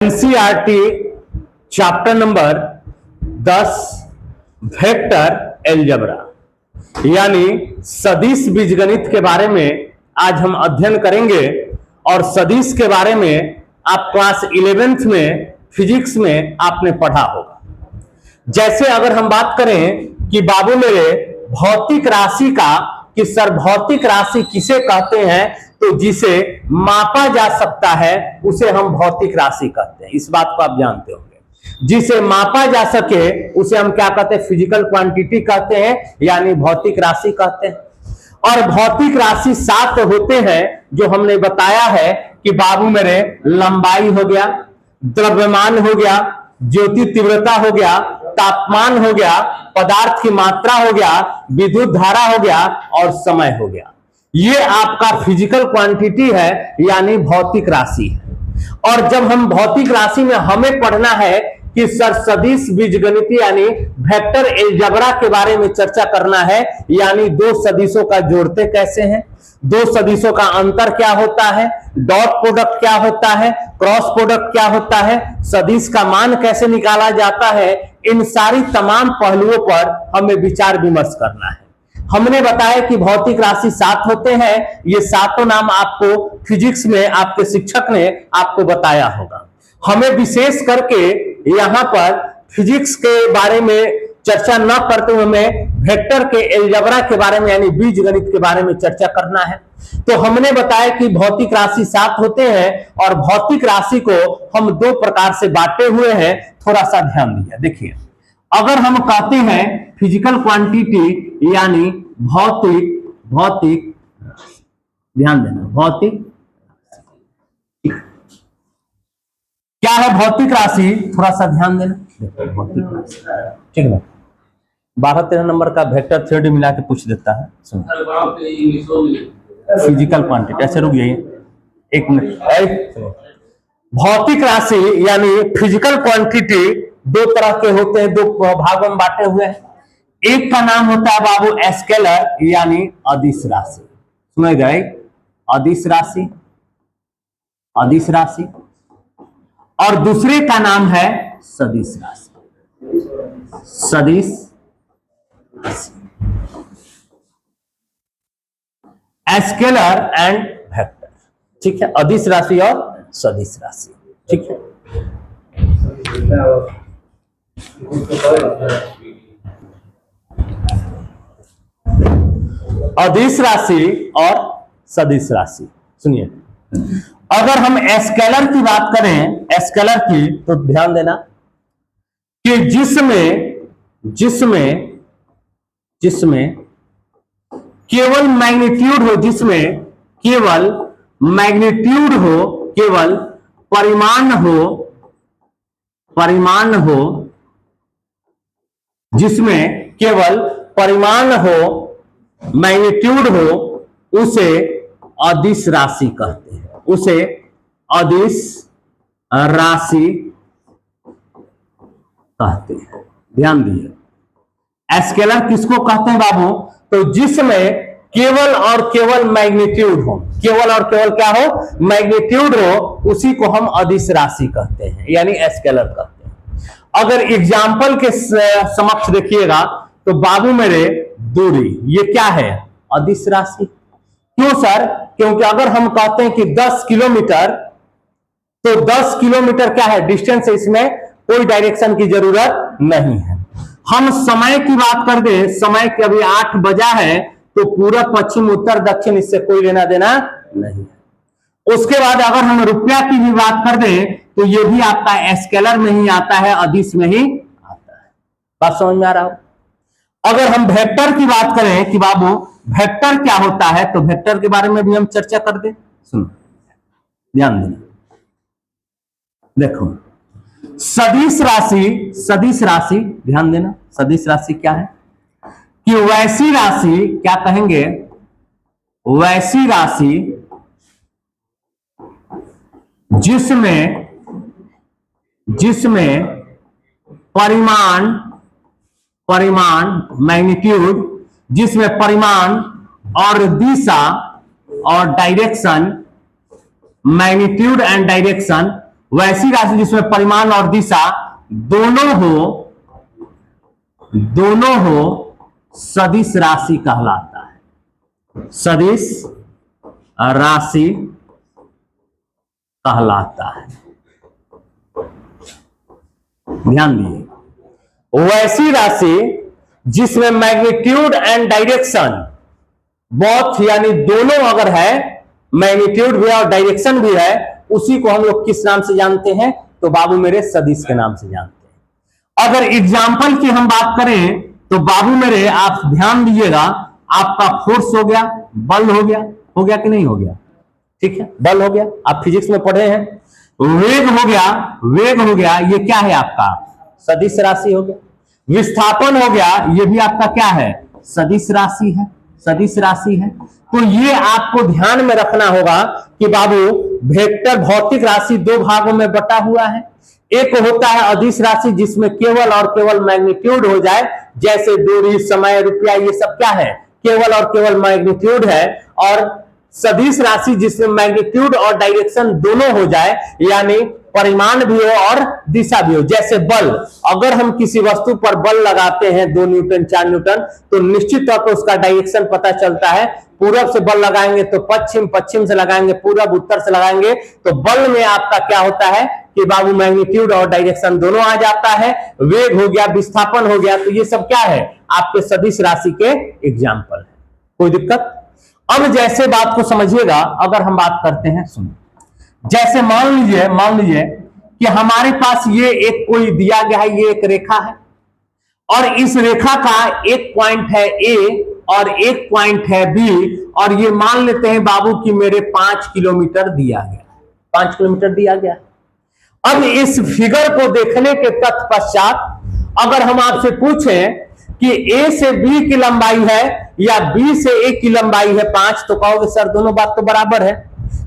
NCERT chapter number 10 vector algebra यानी सदिश बीजगणित के बारे में आज हम अध्ययन करेंगे। और सदिश के बारे में आप क्लास 11th में फिजिक्स में आपने पढ़ा होगा। जैसे अगर हम बात करें कि बाबू मेरे भौतिक राशि का कि सर भौतिक राशि किसे कहते हैं, तो जिसे मापा जा सकता है उसे हम भौतिक राशि कहते हैं। इस बात को आप जानते होंगे। जिसे मापा जा सके उसे हम क्या कहते हैं? फिजिकल क्वांटिटी कहते हैं, यानी भौतिक राशि कहते हैं। और भौतिक राशि 7 होते हैं जो हमने बताया है कि बाबू मेरे लंबाई हो गया, द्रव्यमान हो गया, ज्योति तीव्रता हो गया, तापमान हो गया, पदार्थ की मात्रा हो गया, विद्युत धारा हो गया और समय हो गया। ये आपका फिजिकल क्वांटिटी है यानी भौतिक राशि है। और जब हम भौतिक राशि में हमें पढ़ना है कि सर सदिश बीजगणित यानी वेक्टर अलजेब्रा के बारे में चर्चा करना है, यानी दो सदिशों का जोड़ते कैसे हैं, दो सदिशों का अंतर क्या होता है, डॉट प्रोडक्ट क्या होता है, क्रॉस प्रोडक्ट क्या होता है, सदिश का मान कैसे निकाला जाता है, इन सारी तमाम पहलुओं पर हमें विचार विमर्श करना है। हमने बताया कि भौतिक राशि 7 होते हैं। ये सातों नाम आपको फिजिक्स में आपके शिक्षक ने आपको बताया होगा। हमें विशेष करके यहाँ पर फिजिक्स के बारे में चर्चा न करते हुए हमें वेक्टर के अलजेब्रा के बारे में यानी बीजगणित के बारे में चर्चा करना है। तो हमने बताया कि भौतिक राशि 7 होते हैं और भौतिक राशि को हम 2 प्रकार से बांटे हुए हैं। थोड़ा सा ध्यान दिया, देखिए अगर हम कहते हैं फिजिकल क्वांटिटी यानी भौतिक ध्यान देना, भौतिक क्या है? भौतिक राशि, थोड़ा सा ध्यान देना। भौतिक राशि ठीक है, 12-13 नंबर का वेक्टर थ्योरी मिला के पूछ देता है। फिजिकल क्वांटिटी ऐसे रुक जाइए एक मिनट। भौतिक राशि यानी फिजिकल क्वांटिटी 2 तरह के होते हैं, 2 भागों में बांटे हुए हैं। एक का नाम होता है बाबू स्केलर यानी अदिश राशि, सुने गए? अदिश राशि। और दूसरे का नाम है सदिश राशि, सदिश स्केलर एंड वेक्टर। ठीक है, अदिश राशि और सदिश राशि। ठीक है, अदिश राशि और सदिश राशि। सुनिए, अगर हम स्केलर की बात करें, स्केलर की, तो ध्यान देना कि जिसमें केवल मैग्नीट्यूड हो, जिसमें केवल मैग्नीट्यूड हो, केवल परिमाण हो, जिसमें केवल परिमाण हो, मैग्नीट्यूड हो, उसे अदिश राशि कहते हैं। उसे अदिश राशि कहते हैं। ध्यान दिए, स्केलर किसको कहते हैं बाबू? तो जिसमें केवल और केवल मैग्नीट्यूड हो, केवल और केवल क्या हो? मैग्नीट्यूड हो, उसी को हम अदिश राशि कहते हैं यानी स्केलर कहते हैं। अगर एग्जाम्पल के समक्ष देखिएगा तो बाबू मेरे दूरी, ये क्या है? अदिश राशि। क्यों सर? क्योंकि अगर हम कहते हैं कि 10 किलोमीटर, तो 10 किलोमीटर क्या है? डिस्टेंस है, इसमें कोई डायरेक्शन की जरूरत नहीं है। हम समय की बात कर दे, समय के अभी 8 बजा है, तो पूरब पश्चिम उत्तर दक्षिण इससे कोई लेना देना नहीं है। उसके बाद अगर हम रुपया की भी बात कर दें तो ये भी आपका स्केलर में ही आता है, अदिश में ही आता है। बात समझ में आ रहा हो? अगर हम वेक्टर की बात करें कि बाबू वेक्टर क्या होता है, तो वेक्टर के बारे में भी हम चर्चा कर दें। सुनो, ध्यान देना, देखो सदिश राशि ध्यान देना, सदिश राशि क्या है कि वैसी राशि, क्या कहेंगे? वैसी राशि जिसमें परिमाण मैग्नीट्यूड, जिसमें परिमाण और दिशा और डायरेक्शन, मैग्नीट्यूड एंड डायरेक्शन वैसी राशि जिसमें परिमाण और दिशा दोनों हो सदिश राशि कहलाता है, सदिश राशि कहलाता है। ध्यान दिए, वैसी राशि जिसमें मैग्नीट्यूड एंड डायरेक्शन बोथ यानी दोनों अगर है, मैग्नीट्यूड भी है और डायरेक्शन भी है, उसी को हम लोग किस नाम से जानते हैं? तो बाबू मेरे सदिश के नाम से जानते हैं। अगर एग्जाम्पल की हम बात करें तो बाबू मेरे आप ध्यान दीजिएगा, आपका फोर्स हो गया, बल हो गया कि नहीं हो गया? ठीक है, बल हो गया, आप फिजिक्स में पढ़े हैं। वेग हो गया, ये क्या है आपका? सदिश राशि हो गया। विस्थापन हो गया, ये भी आपका क्या है? सदिश राशि है, सदिश राशि है। तो ये आपको ध्यान में रखना होगा कि बाबू वेक्टर भौतिक राशि दो भागों में बटा हुआ है। एक होता है अदिश राशि जिसमें केवल और केवल मैग्नीट्यूड हो जाए, जैसे दूरी, समय, रुपया, ये सब क्या है? केवल और केवल मैग्नीट्यूड है। और सदिश राशि जिसमें मैग्नीट्यूड और डायरेक्शन दोनों हो जाए, यानी परिमाण भी हो और दिशा भी हो। जैसे बल, अगर हम किसी वस्तु पर बल लगाते हैं 2 न्यूटन 4 न्यूटन, तो निश्चित तौर पर उसका डायरेक्शन पता चलता है। पूरब से बल लगाएंगे तो पश्चिम, पश्चिम से लगाएंगे पूरब, उत्तर से लगाएंगे तो बल में आपका क्या होता है कि बाबू मैग्नीट्यूड और डायरेक्शन दोनों आ जाता है। वेग हो गया, विस्थापन हो गया, तो ये सब क्या है? आपके सदिश राशि के एग्जाम्पल है। कोई दिक्कत? अब जैसे बात को समझिएगा, अगर हम बात करते हैं, सुनिए, जैसे मान लीजिए कि हमारे पास ये एक कोई दिया गया है, ये एक रेखा है और इस रेखा का एक पॉइंट है ए और एक पॉइंट है बी, और ये मान लेते हैं बाबू कि मेरे 5 किलोमीटर दिया गया, 5 किलोमीटर दिया गया। अब इस फिगर को देखने के तत्पश्चात अगर हम आपसे पूछें कि ए से बी की लंबाई है या बी से ए की लंबाई है 5, तो कहोगे सर दोनों बात तो बराबर है।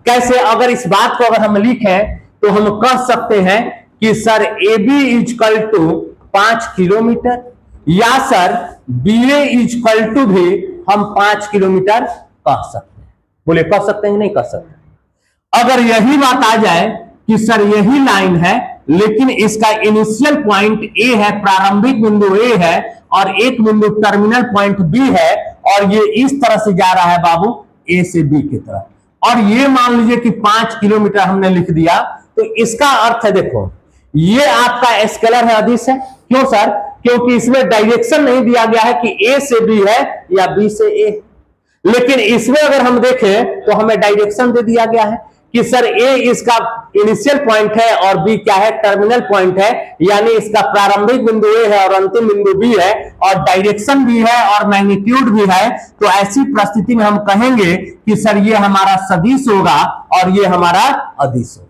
कैसे? अगर इस बात को अगर हम लिखें तो हम कह सकते हैं कि sir A B is equal to 5 kilometre, या sir B A is equal to भी हम 5 किलोमीटर कह सकते हैं। बोले कह सकते हैं कि नहीं कह सकते? अगर यही बात आ जाए कि सर यही लाइन है लेकिन इसका इनिशियल पॉइंट ए है, प्रारंभिक बिंदु ए है, और एक बिंदु टर्मिनल पॉइंट बी है, और ये इस तरह से जा रहा है बाबू ए से बी की तरफ, और ये मान लीजिए कि 5 किलोमीटर हमने लिख दिया, तो इसका अर्थ है, देखो ये आपका स्केलर है, अदिश है। क्यों सर? क्योंकि इसमें डायरेक्शन नहीं दिया गया है कि ए से बी है या बी से ए, लेकिन इसमें अगर हम देखें तो हमें डायरेक्शन दे दिया गया है कि सर ए इसका इनिशियल पॉइंट है और बी क्या है? टर्मिनल पॉइंट है, यानी इसका प्रारंभिक बिंदु ए है और अंतिम बिंदु बी है, और डायरेक्शन भी है और मैग्नीट्यूड भी है। तो ऐसी परिस्थिति में हम कहेंगे कि सर ये हमारा सदिश होगा और ये हमारा अदिश होगा।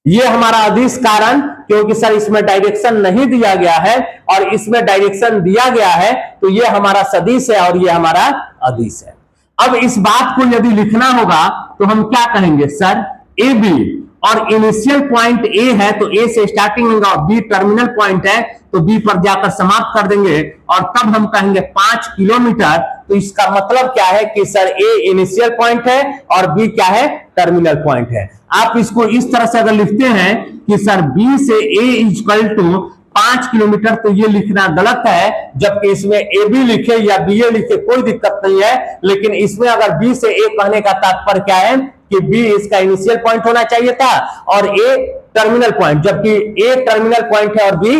ये हमारा अदिश कारण क्योंकि सर इसमें डायरेक्शन नहीं दिया गया है और इसमें डायरेक्शन दिया गया है, तो ये हमारा सदिश है और ये हमारा अदिश है। अब इस बात को यदि लिखना होगा तो हम क्या कहेंगे? सर ए बी, और इनिशियल पॉइंट ए है तो ए से स्टार्टिंग होगा, बी टर्मिनल पॉइंट है तो बी पर जाकर समाप्त कर देंगे, और तब हम कहेंगे 5 किलोमीटर। तो इसका मतलब क्या है कि सर ए इनिशियल पॉइंट है और बी क्या है? टर्मिनल पॉइंट है। आप इसको इस तरह से अगर लिखते हैं कि सर बी से ए इक्वल टू 5 किलोमीटर, तो ये लिखना गलत है, जबकि इसमें ए बी लिखे या बी ए लिखे कोई दिक्कत नहीं है। लेकिन इसमें अगर बी से ए कहने का तात्पर्य क्या है कि बी इसका इनिशियल पॉइंट होना चाहिए था और ए टर्मिनल पॉइंट, जबकि ए टर्मिनल पॉइंट है और बी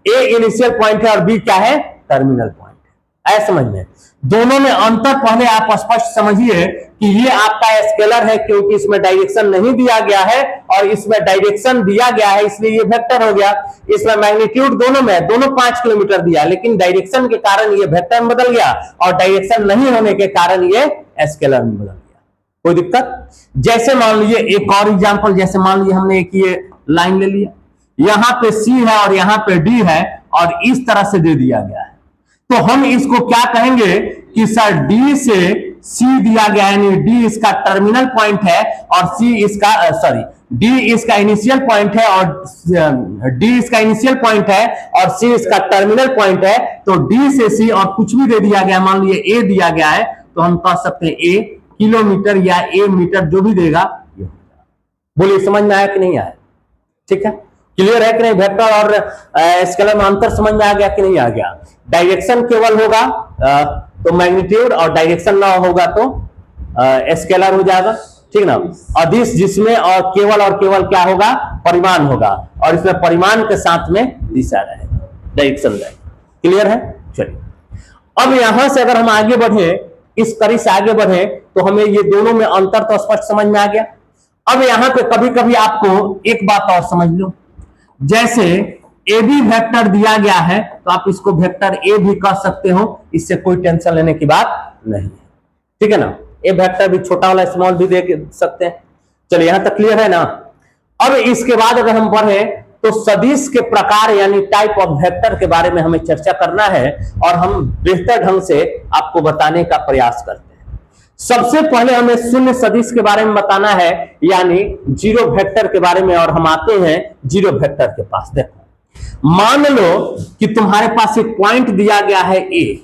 ए इनिशियल पॉइंट है और बी क्या है? टर्मिनल पॉइंट है। ऐसा समझ में, दोनों में अंतर पहले आप स्पष्ट समझिए कि ये आपका स्केलर है क्योंकि इसमें डायरेक्शन नहीं दिया गया है और इसमें डायरेक्शन दिया गया है, इसलिए ये वेक्टर हो गया। इसमें मैग्नीट्यूड दोनों में, दोनों 5 किलोमीटर दिया, लेकिन डायरेक्शन के कारण ये वेक्टर में बदल गया और डायरेक्शन नहीं होने के कारण ये स्केलर में बदल गया। कोई दिक्कत? जैसे मान लीजिए एक और एग्जांपल, जैसे मान लीजिए हमने एक ये लाइन ले लिया, यहां पे सी है और यहां पे डी है और इस तरह से दे दिया गया है, तो हम इसको क्या कहेंगे कि सर डी से सी दिया गया है, यानी डी इसका टर्मिनल पॉइंट है और सी इसका डी इसका इनिशियल पॉइंट है और डी इसका इनिशियल पॉइंट है और सी इसका टर्मिनल पॉइंट है। तो डी से सी और कुछ भी दे दिया गया, मान लीजिए ए दिया गया है, तो हम कह सकते हैं ए किलोमीटर या ए मीटर, जो भी देगा ये होगा। बोलिए समझ में आया कि नहीं आया? ठीक है, क्लियर है कि नहीं? वेक्टर और स्केलर में अंतर समझ में आ गया कि नहीं आ गया? डायरेक्शन केवल होगा तो मैग्नीट्यूड, और डायरेक्शन ना होगा तो स्केलर हो जाएगा, ठीक ना? अदिश जिसमें और केवल क्या होगा? परिमाण होगा, और इसमें परिमाण के साथ में दिशा रहेगा, डायरेक्शन रहेगा। क्लियर है? चलिए, अब यहां से अगर हम आगे बढ़े, इस कड़ी से आगे बढ़े, तो हमें ये दोनों में अंतर तो स्पष्ट समझ में आ गया। अब यहां पे कभी कभी आपको एक बात और समझ लो, जैसे ए बी वेक्टर दिया गया है तो आप इसको वेक्टर ए भी कह सकते हो, इससे कोई टेंशन लेने की बात नहीं है, ठीक है ना? ए वेक्टर भी छोटा वाला स्मॉल भी दे सकते हैं। चलिए, यहां तक क्लियर है ना? अब इसके बाद अगर हम पढ़े तो सदिश के प्रकार यानी टाइप ऑफ वेक्टर के बारे में हमें चर्चा करना है, और हम बेहतर ढंग से आपको बताने का प्रयास करते हैं। सबसे पहले हमें शून्य सदिश के बारे में बताना है, यानी जीरो वेक्टर के बारे में, और हम आते हैं जीरो वेक्टर के पास। देखो, मान लो कि तुम्हारे पास एक पॉइंट दिया गया है ए,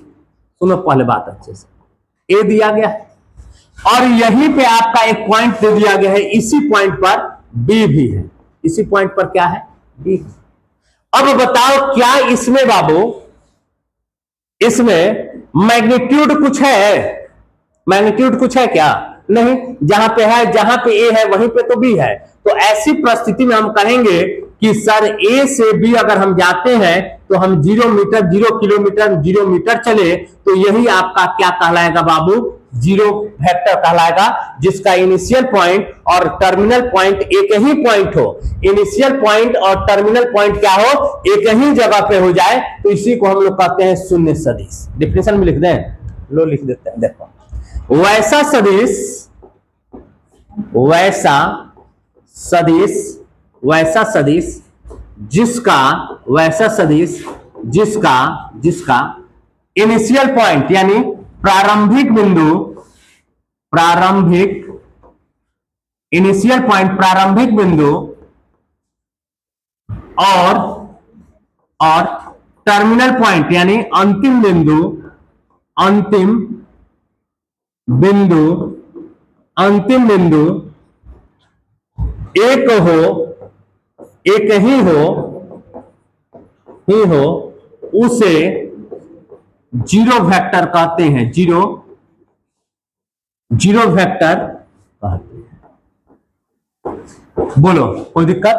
सुनो पहले बात अच्छे से, ए दिया गया है, और यहीं पे आपका एक पॉइंट दे दिया गया है, इसी पॉइंट पर बी भी है, इसी पॉइंट पर क्या है? बी। अब बताओ, क्या इसमें बाबू, इसमें मैग्नीट्यूड कुछ है? मैग्नीट्यूड कुछ है क्या? नहीं। जहां पे है, जहां पे ए है वहीं पे तो बी है। तो ऐसी परिस्थिति में हम कहेंगे कि सर ए से बी अगर हम जाते हैं तो हम 0 मीटर 0 किलोमीटर 0 मीटर चले तो यही आपका क्या कहलाएगा बाबू? जीरो वेक्टर कहलाएगा, जिसका इनिशियल पॉइंट और टर्मिनल पॉइंट एक ही पॉइंट हो। इनिशियल पॉइंट और टर्मिनल पॉइंट क्या हो? एक ही जगह पे हो जाए, तो इसी को हम लोग कहते हैं शून्य सदिश। डिफिनेशन में लिख दें, लो लिख देते हैं। देखो, वैसा सदिश, वैसा सदिश, वैसा सदिश जिसका, वैसा सदिश जिसका इनिशियल पॉइंट यानी प्रारंभिक बिंदु, इनिशियल पॉइंट प्रारंभिक बिंदु और टर्मिनल पॉइंट यानी अंतिम बिंदु, अंतिम बिंदु एक ही हो, उसे जीरो वेक्टर कहते हैं। जीरो वेक्टर कहते हैं। बोलो, कोई दिक्कत?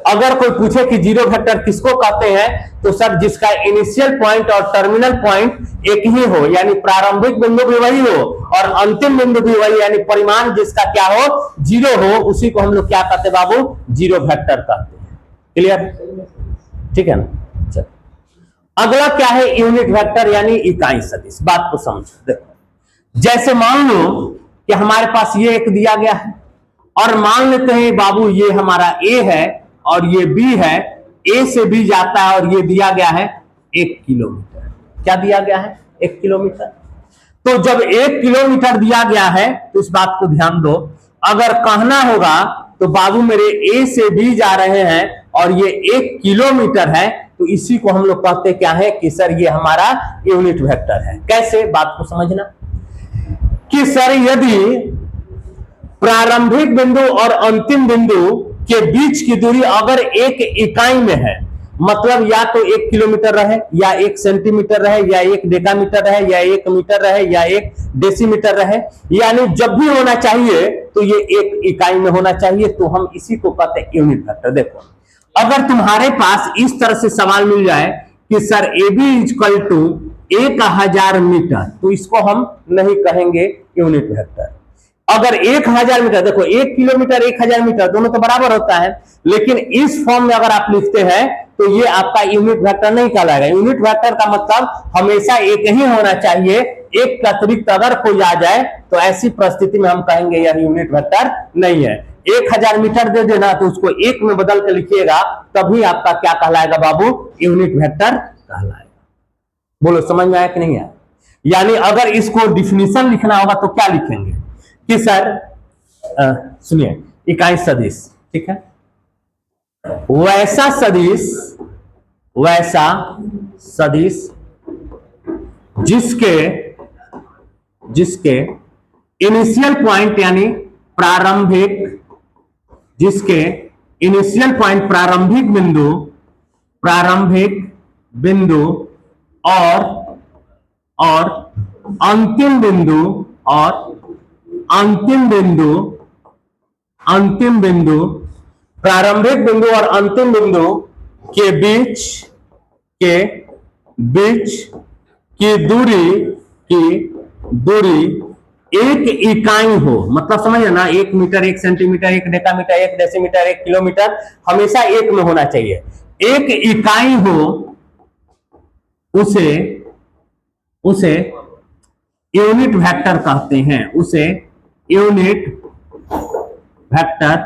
अगर कोई पूछे कि जीरो वेक्टर किसको कहते हैं, तो सर जिसका इनिशियल पॉइंट और टर्मिनल पॉइंट एक ही हो, यानी प्रारंभिक बिंदु भी वही हो और अंतिम बिंदु भी वही, यानी परिमाण जिसका क्या हो? जीरो हो, उसी को हम लोग क्या कहते हैं बाबू? जीरो वेक्टर कहते हैं। क्लियर? ठीक है ना? चल, अगला क्या है? यूनिट वेक्टर यानी इकाई सदिश। बात को समझो। देखो, जैसे मान लो कि हमारे पास ये एक दिया गया है, और मान लेते हैं बाबू ये हमारा ए है और ये बी है, ए से बी जाता है, और ये दिया गया है 1 किलोमीटर। क्या दिया गया है? 1 किलोमीटर। तो जब 1 किलोमीटर दिया गया है तो इस बात को ध्यान दो, अगर कहना होगा तो बाबू मेरे ए से बी जा रहे हैं और ये 1 किलोमीटर है, तो इसी को हम लोग कहते क्या है कि सर ये हमारा यूनिट वेक्टर है। कैसे? बात को समझना कि सर यदि प्रारंभिक बिंदु और अंतिम बिंदु के बीच की दूरी अगर एक इकाई में है, मतलब या तो 1 किलोमीटर रहे, या 1 सेंटीमीटर रहे, या 1 डेकामीटर रहे, या 1 मीटर रहे, या 1 डेसीमीटर रहे, यानी जब भी होना चाहिए तो ये एक इकाई में होना चाहिए, तो हम इसी को कहते हैं यूनिट वेक्टर। देखो, अगर तुम्हारे पास इस तरह से सवाल मिल जाए कि sir A B equal to 1000 metre, तो इसको हम नहीं कहेंगे यूनिट वेक्टर। अगर 1000 मीटर, देखो 1 किलोमीटर 1000 मीटर दोनों तो बराबर होता है, लेकिन इस फॉर्म में अगर आप लिखते हैं तो ये आपका यूनिट वेक्टर नहीं कहलाएगा। यूनिट वेक्टर का मतलब हमेशा एक ही होना चाहिए, एक का अतिरिक्त अगर कोई आ जाए तो ऐसी परिस्थिति में हम कहेंगे यह यूनिट वेक्टर नहीं है। 1000 मीटर दे देना तो उसको 1 में बदल के लिखिएगा, तभी आपका क्या कहलाएगा बाबू? यूनिट वेक्टर कहलाएगा। बोलो, समझ में आया कि नहीं आया? यानी अगर इसको डिफिनीशन लिखना होगा तो क्या लिखेंगे कि सर सुनिए, इकाई सदिश, ठीक है, वैसा सदिश जिसके इनिशियल पॉइंट यानी प्रारंभिक जिसके इनिशियल पॉइंट प्रारंभिक बिंदु और अंतिम बिंदु प्रारंभिक बिंदु और अंतिम बिंदु के बीच की दूरी एक इकाई हो, मतलब समझ ना, 1 metre, 1 centimetre, 1 decametre, 1 decimetre, 1 kilometre, हमेशा एक में होना चाहिए। एक इकाई हो, उसे यूनिट वेक्टर कहते हैं, उसे यूनिट वेक्टर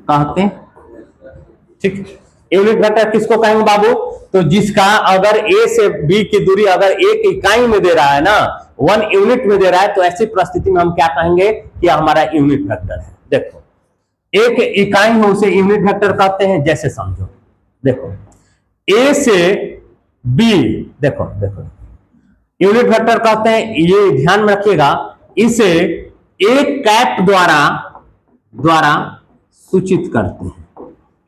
कहते हैं। ठीक, यूनिट वेक्टर किसको कहेंगे बाबू? तो जिसका अगर ए से बी की दूरी अगर एक इकाई में दे रहा है ना, 1 यूनिट में दे रहा है, तो ऐसी परिस्थिति में हम क्या कहेंगे कि हमारा यूनिट वेक्टर है। देखो, एक इकाई हो उसे यूनिट वेक्टर कहते हैं। जैसे समझो, देखो ए से बी, देखो यूनिट वेक्टर कहते हैं, ये ध्यान में रखिएगा। इसे एक कैप द्वारा सूचित करते हैं,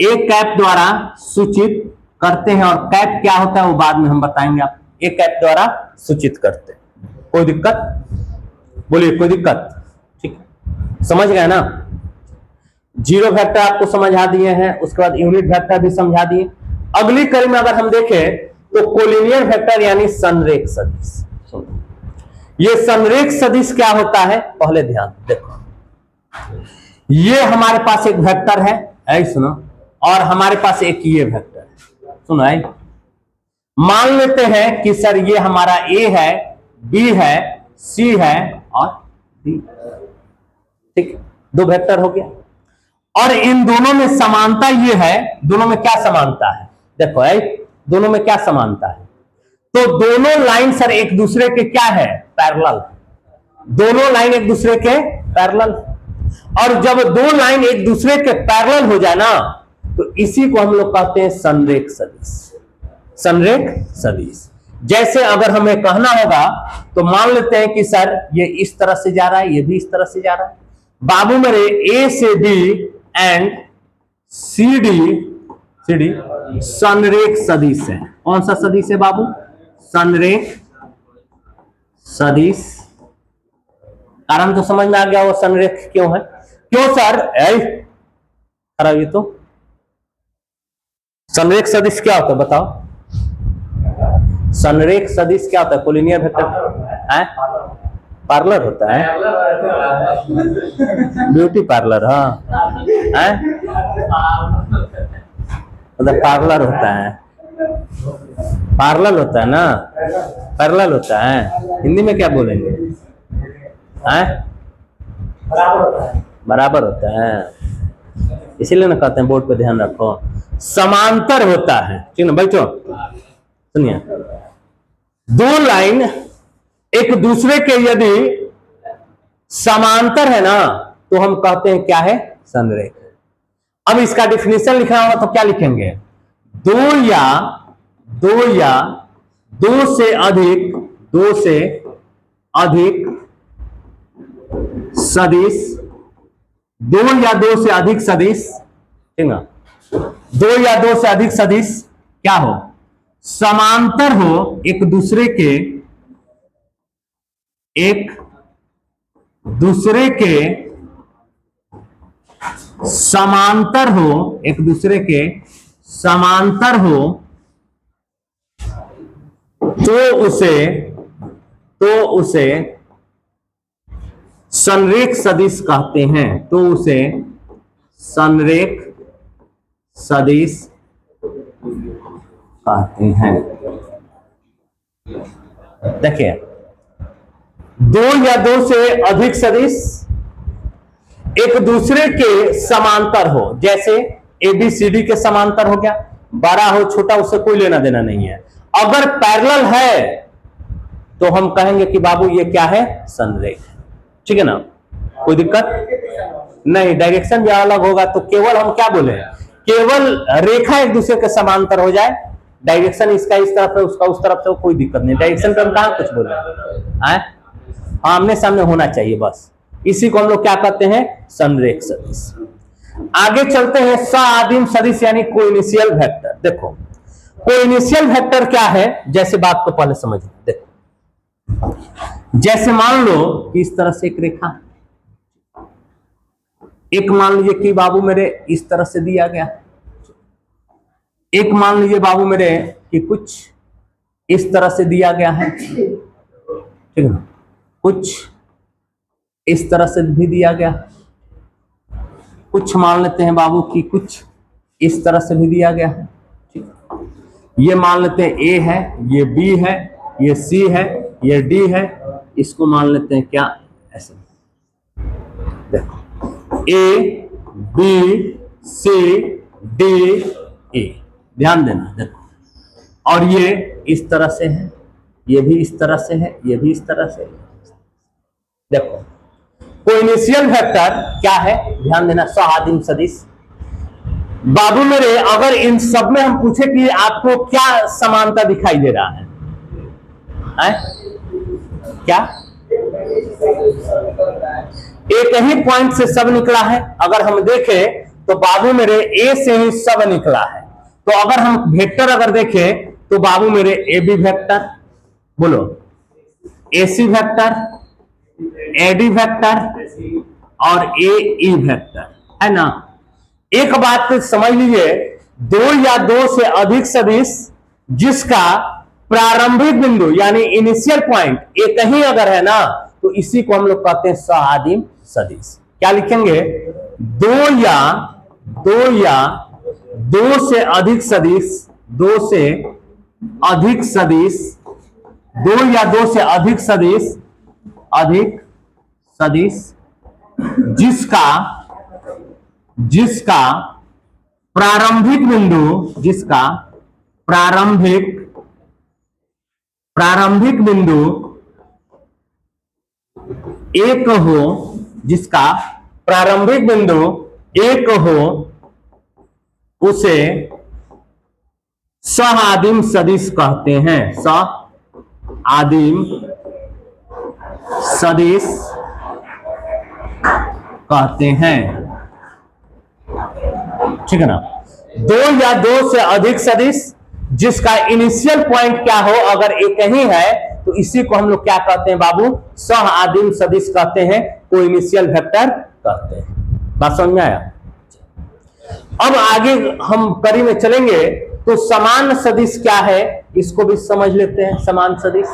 एक कैप द्वारा सूचित करते हैं। और कैप क्या होता है वो बाद में हम बताएंगे। आप एक कैप द्वारा सूचित करते हैं। कोई दिक्कत? बोलिए, कोई दिक्कत? ठीक, समझ गए ना? जीरो वेक्टर आपको समझा दिए हैं, उसके बाद यूनिट वेक्टर भी समझा दिए। अगली कड़ी में अगर हम देखें तो कोलिनियर वेक्टर यानी संरेख सदिश। ये संरेख सदिश क्या होता है, पहले ध्यान देखो। ये हमारे पास एक वेक्टर है, ऐ सुनो, और हमारे पास एक ये वेक्टर है, सुनो ऐ। मान लेते हैं कि सर ये हमारा ए है, बी है, सी है और डी। ठीक, 2 वेक्टर हो गया। और इन दोनों में समानता ये है, दोनों में क्या समानता है, देखो ऐ, दोनों में क्या समानता है? तो दोनों लाइन सर एक दूसरे के क्या है, पैरेलल। दोनों लाइन एक दूसरे के पैरेलल। और जब 2 लाइन एक दूसरे के पैरेलल हो जाए ना, तो इसी को हम लोग कहते हैं संरेख सदिश। संरेख सदिश। जैसे अगर हमें कहना होगा तो मान लेते हैं कि सर ये इस तरह से जा रहा है, ये भी इस तरह से जा रहा है। बाबू मेरे ए से बी एंड सी डी संरेख सदिश है। कौन सा सदिश है बाबू? संरेख सदिश। कारण तो समझ में आ गया वो संरेख क्यों है। क्यों सर? खराब, ये तो संरेख सदिश क्या होता है बताओ? संरेख सदिश क्या होता है? कोलिनियर वेक्टर है, पार्लर होता है, ब्यूटी पार्लर। हाँ, मतलब पार्लर होता है, पार्लर होता है ना, पैरेलल होता है। हिंदी में क्या बोलेंगे? बराबर होता है। इसीलिए ना कहते हैं बोर्ड पे ध्यान रखो, समांतर होता है। ठीक ना बैठो, सुनिए। 2 लाइन एक दूसरे के यदि समांतर है ना, तो हम कहते हैं क्या है? संरेख। अब इसका डिफिनेशन लिखना होगा तो क्या लिखेंगे? 2 से अधिक सदिश, 2 या 2 से अधिक सदिश, ठीक ना, 2 या 2 से अधिक सदिश क्या हो? समांतर हो एक दूसरे के समांतर हो, एक दूसरे के समांतर हो, तो उसे संरेख सदिश कहते हैं। तो उसे संरेख सदिश कहते हैं। देखिए, 2 या 2 से अधिक सदिश एक दूसरे के समांतर हो, जैसे ABCD के समांतर हो गया, बड़ा हो छोटा उससे कोई लेना देना नहीं है। अगर पैरेलल है तो हम कहेंगे कि बाबू ये क्या है? संरेख। ठीक है ना, कोई दिक्कत नहीं। डायरेक्शन भी अलग होगा तो केवल हम क्या बोले, केवल रेखा एक दूसरे के समांतर हो जाए, डायरेक्शन इसका इस तरफ है उसका उस तरफ से, कोई दिक्कत नहीं। डायरेक्शन पे हम कहां कुछ बोल रहे हैं, आमने सामने होना चाहिए बस, इसी को हम लोग क्या कहते हैं, संरेख सदिश। आगे चलते हैं, सआदिम सदिश यानी कोइनिशियल वेक्टर। देखो कोइनिशियल वेक्टर क्या है, जैसे बात को पहले समझिए। देखो जैसे मान लो कि इस तरह से एक रेखा, एक मान लीजिए कि बाबू मेरे इस तरह से दिया गया, एक मान लीजिए बाबू मेरे कि कुछ इस तरह से दिया गया है, ठीक है, कुछ इस तरह से भी दिया गया, कुछ मान लेते हैं बाबू कि कुछ इस तरह से भी दिया गया है, ठीक, ये मान लेते हैं ए है, ये बी है, ये सी है, ये डी है, इसको मान लेते हैं क्या, ऐसे। देखो A B C D A, ध्यान देना। देखो और ये इस तरह से है, ये भी इस तरह से है, ये भी इस तरह से है। देखो कोइनिशियल वेक्टर क्या है, ध्यान देना, सआदिम सदिश। बाबू मेरे अगर इन सब में हम पूछे कि आपको क्या समानता दिखाई दे रहा है? क्या एक ही पॉइंट से सब निकला है? अगर हम देखें तो बाबू मेरे ए से ही सब निकला है। तो अगर हम वेक्टर अगर देखें तो बाबू मेरे ए बी वेक्टर, बोलो ए C vector, A D vector और ए ई वेक्टर, है ना। एक बात समझ लीजिए, दो या दो से अधिक सदिश जिसका प्रारंभिक बिंदु यानी इनिशियल पॉइंट एक ही अगर है ना, तो इसी को हम लोग कहते हैं सआदिम सदिश। क्या लिखेंगे, दो से अधिक सदिश, दो से अधिक सदिश, दो या दो से अधिक सदिश, अधिक सदिश जिसका प्रारंभिक बिंदु, जिसका प्रारंभिक बिंदु एक हो, जिसका प्रारंभिक बिंदु एक हो, उसे सआदिम सदिश कहते हैं। सआदिम सदिश कहते हैं, ठीक है ना। दो या दो से अधिक सदिश जिसका इनिशियल पॉइंट क्या हो अगर एक ही है, तो इसी को हम लोग क्या कहते हैं बाबू, सआदिम सदिश कहते हैं, कोइनिशियल वेक्टर कहते हैं। बात समझ में आया? अब आगे हम कड़ी में चलेंगे तो समान सदिश क्या है, इसको भी समझ लेते हैं। समान सदिश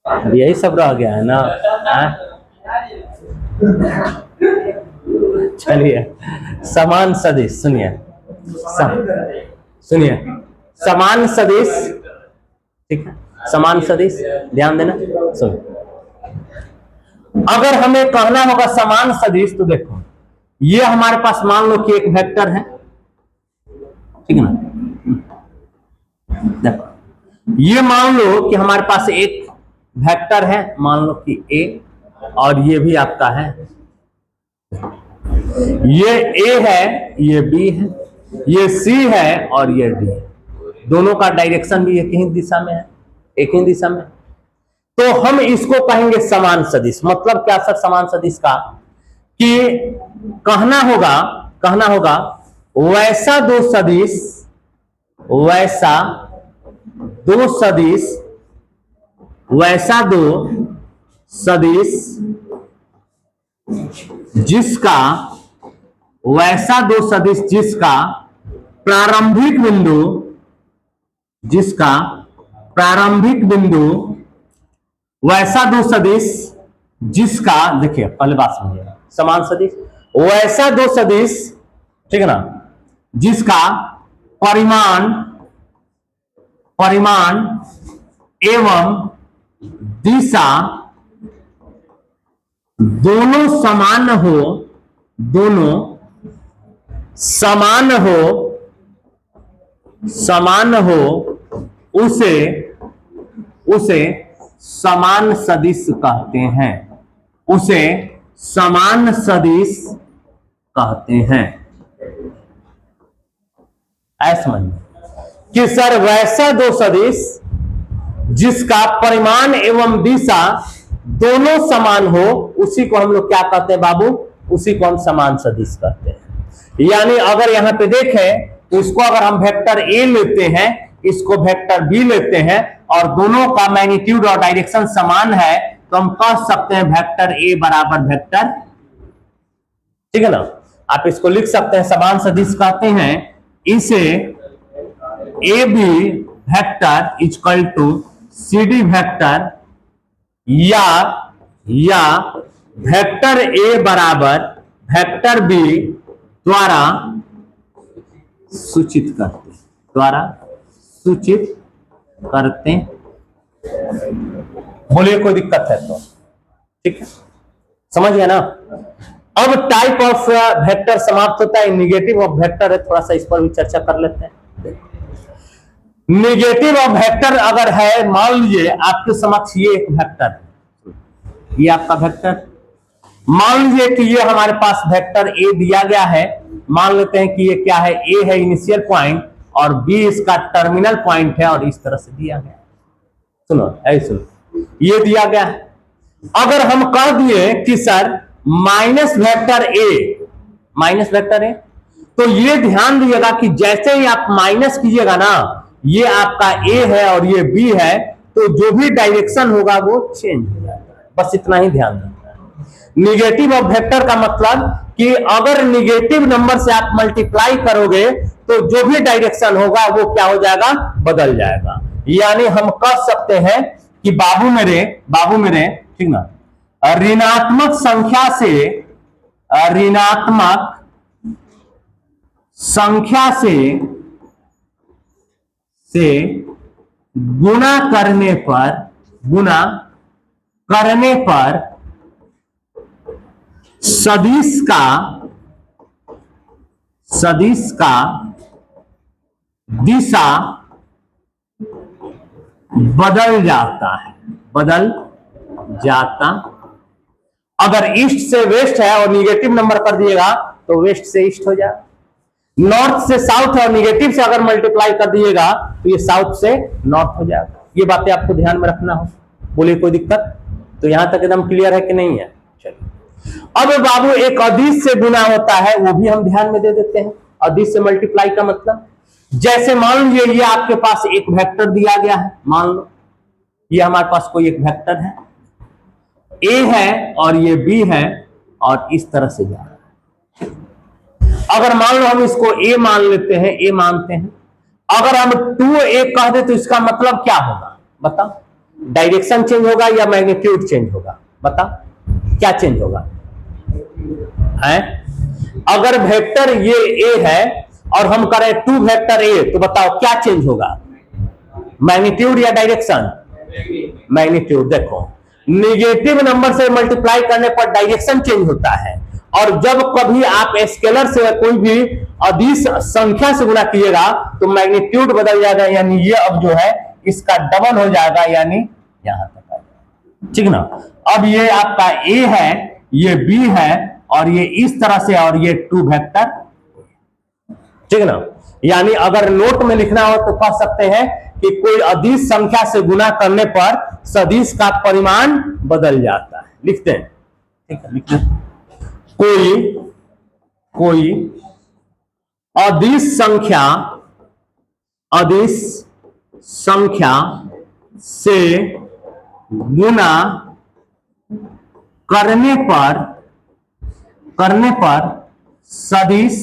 यही सब रह गया है ना। चलिए समान सदिश सुनिए, सुनिए समान सदिश, ठीक है, समान सदिश ध्यान देना। सुनिए, अगर हमें कहना होगा समान सदिश, तो देखो ये हमारे पास मान लो कि एक वेक्टर है, ठीक है ना। देखो ये मान लो कि हमारे पास एक वेक्टर है, मान लो कि ए, और ये भी आपका है, ये ए है, ये बी है, ये सी है और ये डी है। दोनों का डायरेक्शन भी एक ही दिशा में है, एक ही दिशा में। तो हम इसको कहेंगे समान सदिश। मतलब क्या सर समान सदिश का, कि कहना होगा वैसा दो सदिश, वैसा दो सदिश, वैसा दो सदिश जिसका, वैसा दो सदिश जिसका प्रारंभिक बिंदु, जिसका प्रारंभिक बिंदु, वैसा दो सदिश जिसका, देखिए पहले बात समझिए, समान सदिश वैसा दो सदिश, ठीक है ना, जिसका परिमाण एवं दिशा दोनों समान हो, दोनों समान हो, उसे समान सदिश कहते हैं, उसे समान सदिश कहते हैं। ऐसा समझिए कि सर वैसा दो सदिश जिसका परिमाण एवं दिशा दोनों समान हो उसी को हम लोग क्या कहते हैं बाबू, उसी को हम समान सदिश कहते हैं। यानी अगर यहां पे देखें तो इसको अगर हम वेक्टर ए लेते हैं, इसको वेक्टर बी लेते हैं और दोनों का मैग्नीट्यूड और डायरेक्शन समान है तो हम कह सकते हैं वेक्टर ए बराबर वेक्टर, ठीक है ना। आप इसको लिख सकते हैं, समान सदिश कहते हैं इसे A B vector equal to C D vector या वेक्टर ए बराबर वेक्टर बी द्वारा सूचित करते बोलिए कोई दिक्कत है तो, ठीक है, समझ गया ना। अब टाइप ऑफ वेक्टर समाप्त होता है, निगेटिव ऑफ वेक्टर है, थोड़ा सा इस पर भी चर्चा कर लेते हैं। निगेटिव ऑफ वेक्टर अगर है, मान लीजिए आपके समक्ष ये एक वेक्टर है, ये आपका वेक्टर, मान लीजिए कि ये हमारे पास वेक्टर ए दिया गया है, मान लेते हैं कि ये क्या है, ए है इनिशियल पॉइंट और बी इसका टर्मिनल पॉइंट है और इस तरह से दिया गया। सुनो ऐसे सुनो, ये दिया गया है। अगर हम कह दिए कि सर माइनस वेक्टर ए, तो ये ध्यान दीजिएगा कि जैसे ही आप माइनस कीजिएगा ना, ये आपका ए है और ये बी है, तो जो भी डायरेक्शन होगा वो चेंज हो जाएगा। बस इतना ही ध्यान रखना है। निगेटिव ऑफ वेक्टर का मतलब कि अगर निगेटिव नंबर से आप मल्टीप्लाई करोगे तो जो भी डायरेक्शन होगा वो क्या हो जाएगा, बदल जाएगा। यानी हम कह सकते हैं कि बाबू मेरे ठीक ना, ऋणात्मक संख्या से गुणा करने पर सदिश का दिशा बदल जाता। अगर ईस्ट से वेस्ट है और निगेटिव नंबर कर दिएगा तो वेस्ट से ईस्ट हो जाएगा, नॉर्थ से साउथ है और निगेटिव से अगर मल्टीप्लाई कर दिएगा तो ये साउथ से नॉर्थ हो जाएगा। ये बातें आपको ध्यान में रखना हो। बोलिए कोई दिक्कत? तो यहां तक एकदम क्लियर है कि नहीं है? चलिए अब बाबू एक अदिश से गुना होता है, वो भी हम ध्यान में दे देते हैं। अदिश से मल्टीप्लाई का मतलब, जैसे मान लीजिए ये आपके पास एक वेक्टर दिया गया है, मान लो ये हमारे पास कोई एक वेक्टर है, ए है और ये बी है और इस तरह से जा रहा है। अगर मान लो हम इसको ए मान लेते हैं, ए मानते हैं, अगर हम 2a कह दे तो इसका मतलब क्या होगा बताओ? डायरेक्शन चेंज होगा या मैग्नीट्यूड चेंज होगा? बताओ क्या चेंज होगा है? अगर वेक्टर ये ए है और हम करें 2 वेक्टर ए, तो बताओ क्या चेंज होगा, मैग्नीट्यूड या डायरेक्शन? मैग्नीट्यूड। देखो निगेटिव नंबर से मल्टीप्लाई करने पर डायरेक्शन चेंज होता है, और जब कभी आप स्केलर से कोई भी अदिश संख्या से गुणा कीजिएगा तो मैग्नीट्यूड बदल जाएगा, यानी ये अब जो है इसका डबल हो जाएगा, यानी यहां तक आ जाएगा, ठीक ना। अब ये आपका ए है, ये बी है और ये इस तरह से, और ये 2 वेक्टर, ठीक ना। यानी अगर नोट में लिखना हो तो कह सकते हैं कि कोई अदिश संख्या से गुणा करने पर सदिश का परिमाण बदल जाता है। लिखते हैं, ठीक है, लिखते हैं। कोई अदिश संख्या से गुणा करने पर सदिश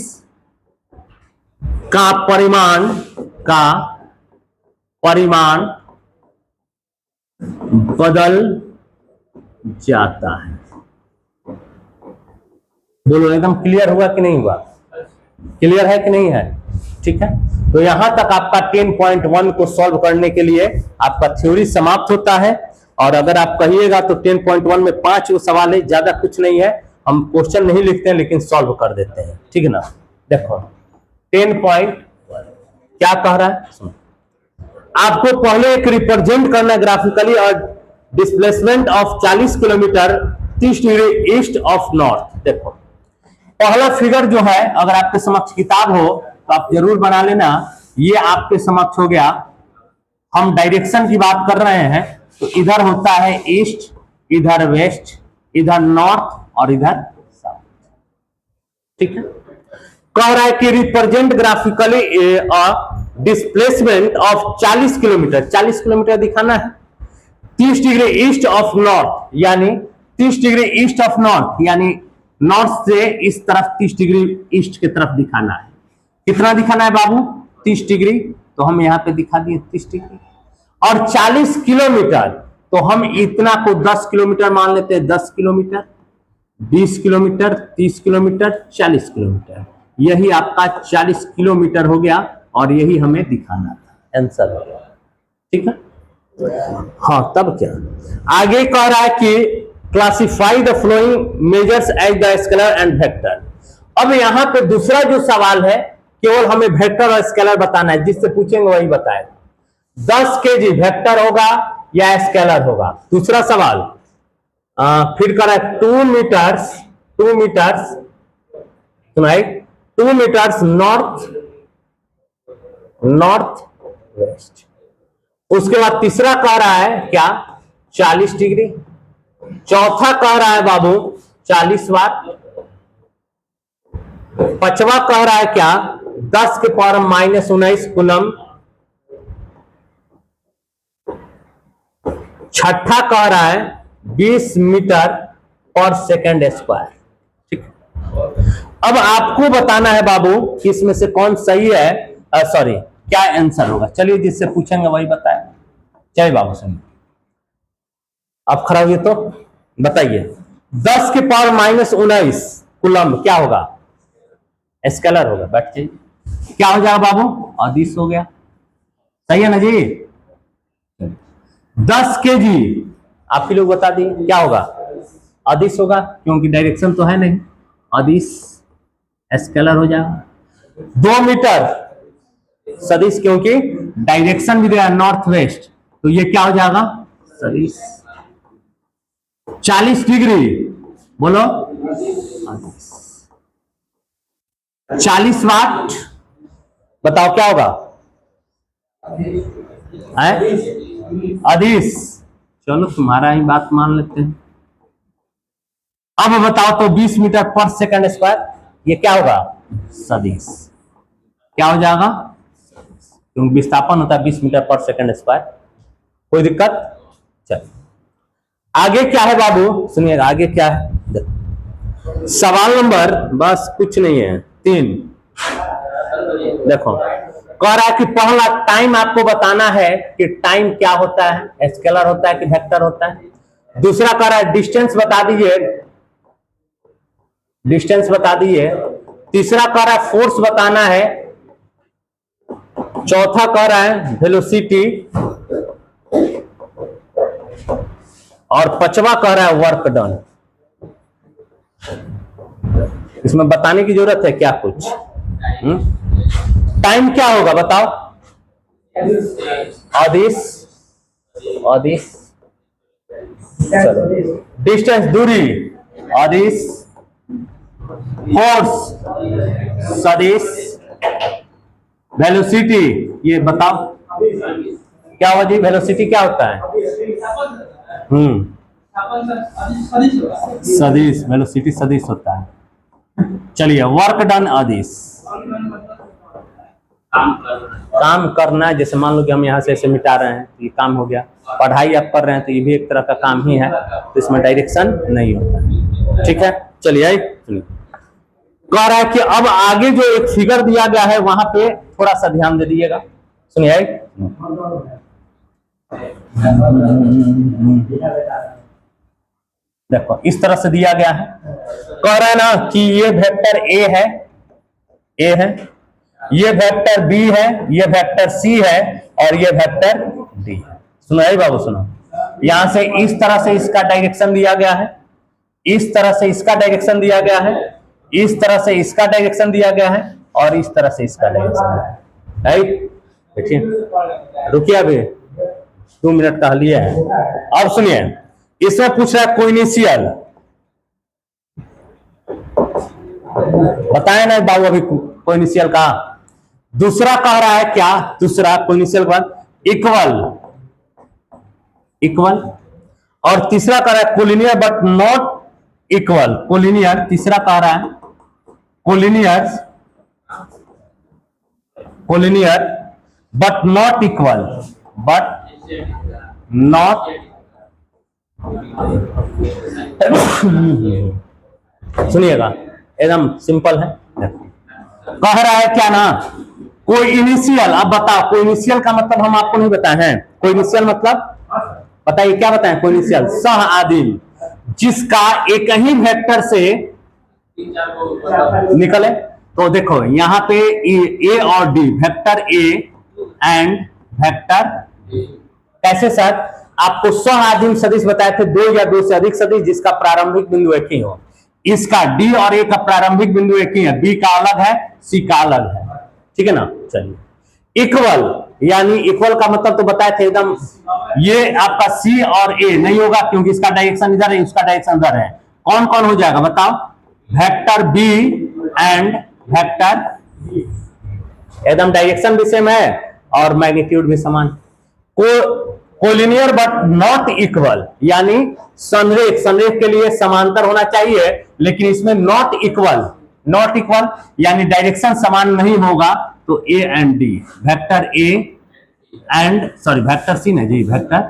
का परिमाण बदल जाता है। बोलो एकदम क्लियर हुआ कि नहीं हुआ? क्लियर है कि नहीं है? ठीक है, तो यहां तक आपका 10.1 को सॉल्व करने के लिए आपका थ्योरी समाप्त होता है। और अगर आप कहिएगा तो 10.1 में 5 सवाल है, ज्यादा कुछ नहीं है। हम क्वेश्चन नहीं लिखते हैं लेकिन सॉल्व कर देते हैं, ठीक है ना। देखो 10.1 क्या कह रहा है, सुनो। आपको पहले एक रिप्रेजेंट करना ग्राफिकली और displacement of 40 kilometre 30 degree east of north. देखो पहला फिगर जो है, अगर आपके समक्ष किताब हो तो आप जरूर बना लेना। ये आपके समक्ष हो गया। हम डायरेक्शन की बात कर रहे हैं तो इधर होता है ईस्ट, इधर वेस्ट, इधर नॉर्थ और इधर साउथ। ठीक है। कह रहा है कि represent graphically displacement of 40 kilometre, 40 kilometre दिखाना है। 30 डिग्री ईस्ट ऑफ नॉर्थ, यानी 30 डिग्री ईस्ट ऑफ नॉर्थ, यानी नॉर्थ से इस तरफ 30 डिग्री ईस्ट की तरफ दिखाना है। कितना दिखाना है बाबू? 30 डिग्री। तो हम यहां पे दिखा दिए 30 डिग्री। और 40 किलोमीटर, तो हम इतना को 10 किलोमीटर मान लेते हैं। 10 किलोमीटर, 20 किलोमीटर, 30 किलोमीटर, 40 किलोमीटर, यही आपका 40 किलोमीटर हो गया और यही हमें दिखाना था। आंसर हो गया। ठीक है। हाँ, तब क्या आगे कह रहा है कि classify the following measures as the scalar and vector. अब यहां पे दूसरा जो सवाल है, केवल हमें वेक्टर और स्केलर बताना है, जिससे पूछेंगे वही बताएगा। 10 केजी वेक्टर होगा या स्केलर होगा? दूसरा सवाल फिर करा 2 metres, 2 metres, right, 2 metres north, north west. उसके बाद तीसरा कह रहा है क्या? 40 डिग्री। चौथा कह रहा है बाबू 40 वाट। पांचवा कह रहा है क्या? 10 के पावर -19 कूलम। छठा कह रहा है 20 मीटर पर सेकंड स्क्वायर। ठीक। अब आपको बताना है बाबू कि इसमें से कौन सही है, सॉरी क्या आंसर होगा। चलिए, जिससे पूछेंगे वही बताए। चलिए बाबू सुनिए, आप खड़ा हुए तो बताइए। 10 के पावर -19 कूलम क्या होगा? स्केलर होगा। बैठ जाइए। क्या हो जाएगा बाबू? अदिश हो गया। सही है ना जी? 10 केजी आपके लोग बता दिए क्या होगा? अदिश होगा, क्योंकि डायरेक्शन तो है नहीं। अदिश स्केलर हो जाएगा। 2 मीटर सदिश, क्योंकि डायरेक्शन भी दिया नॉर्थ वेस्ट, तो ये क्या हो जाएगा? सदिश। 40 डिग्री बोलो, 40 वाट बताओ क्या होगा? अदिश। चलो तुम्हारा ही बात मान लेते हैं। अब बताओ तो 20 मीटर पर सेकंड स्क्वायर, ये क्या होगा? सदिश। क्या हो जाएगा? क्योंकि विस्थापन होता है 20 मीटर पर सेकंड स्क्वायर। कोई दिक्कत? चल आगे क्या है बाबू, सुनिएगा आगे क्या है। सवाल नंबर बस कुछ नहीं है 3। देखो, कह रहा है कि पहला टाइम आपको बताना है कि टाइम क्या होता है, स्केलर होता है कि वेक्टर होता है। दूसरा कह रहा है डिस्टेंस बता दीजिए, डिस्टेंस बता दीजिए। तीसरा कह रहा है फोर्स बताना है। चौथा कह रहा है वेलोसिटी। और पांचवा कह रहा है वर्क डन। इसमें बताने की जरूरत है क्या कुछ? टाइम क्या होगा बताओ? अदिश, अदिश। डिस्टेंस दूरी, अदिश। फोर्स सदिश। वेलोसिटी ये बताओ क्या होगा जी? वेलोसिटी क्या होता है? सदिश, वेलोसिटी सदिश होता है। चलिए, वर्क डन अदिश। काम करना है, जैसे मान लो कि हम यहाँ से ऐसे मिटा रहे हैं, ये काम हो गया। पढ़ाई आप कर रहे हैं तो ये भी एक तरह का काम ही है, तो इसमें डायरेक्शन नहीं होता। ठीक है। चलिए सुनिए, कह रहा है कि अब आगे जो एक फिगर दिया गया है वहां पे थोड़ा सा ध्यान दे दीजिएगा। सुनिए, देखो इस तरह से दिया गया है। कह रहा है ना कि ये वेक्टर ए है, ए है, ये वेक्टर बी है, ये वेक्टर सी है और ये वेक्टर डी है। सुनो बाबू, सुनो, यहां से इस तरह से इसका डायरेक्शन दिया गया है, इस तरह से इसका डायरेक्शन दिया गया है, इस तरह से इसका डायरेक्शन दिया गया है और इस तरह से इसका डायरेक्शन दिया है। राइट? देखिए, रुकिए अभी 2 मिनट का लिया है। अब सुनिए, इसमें पूछ रहा है कोइनिशियल। बताए ना बाबू अभी कोइनिशियल का। दूसरा कह रहा है क्या? दूसरा कोइनिशियल का इक्वल, इक्वल। और तीसरा कह रहा है collinear but not equal, collinear, तीसरा कह रहा है collinear, collinear but not equal, but not, सुनिएगा एकदम सिंपल है, कह रहा है क्या ना, कोई इनिशियल, अब बताओ कोई इनिशियल का मतलब हम आपको नहीं बताए हैं, कोई इनिशियल मतलब बताइए क्या बताएं, कोई इनिशियल सह आदिम जिसका एक ही वेक्टर से निकले। तो देखो यहां पे ए और D, vector A and vector, कैसे सर, आपको सह आदिम सदिश बताए थे, दो या दो से अधिक सदिश जिसका प्रारंभिक बिंदु एक ही हो। इसका डी और ए का प्रारंभिक बिंदु एक ही है, बी का अलग है, सी का अलग है, ठीक है ना। चलिए इक्वल, यानी इक्वल का मतलब तो बताए थे एकदम, ये आपका सी और ए नहीं होगा क्योंकि इसका डायरेक्शन इधर है, इसका डायरेक्शन इधर है। कौन कौन हो जाएगा बताओ, वेक्टर बी एंड वेक्टर, एकदम डायरेक्शन भी सेम है और मैग्नीट्यूड भी समान। कोलिनियर बट नॉट इक्वल, यानी संरेख, संरेख के लिए समांतर होना चाहिए लेकिन इसमें नॉट इक्वल, नॉट इक्वल यानी डायरेक्शन समान नहीं होगा। तो A and D, vector A and sorry vector C नहीं जी, वेक्टर,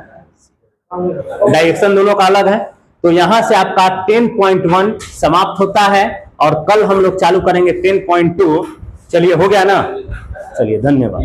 डायरेक्शन दोनों का अलग है। तो यहां से आपका 10.1 समाप्त होता है और कल हम लोग चालू करेंगे 10.2। चलिए हो गया ना, चलिए धन्यवाद।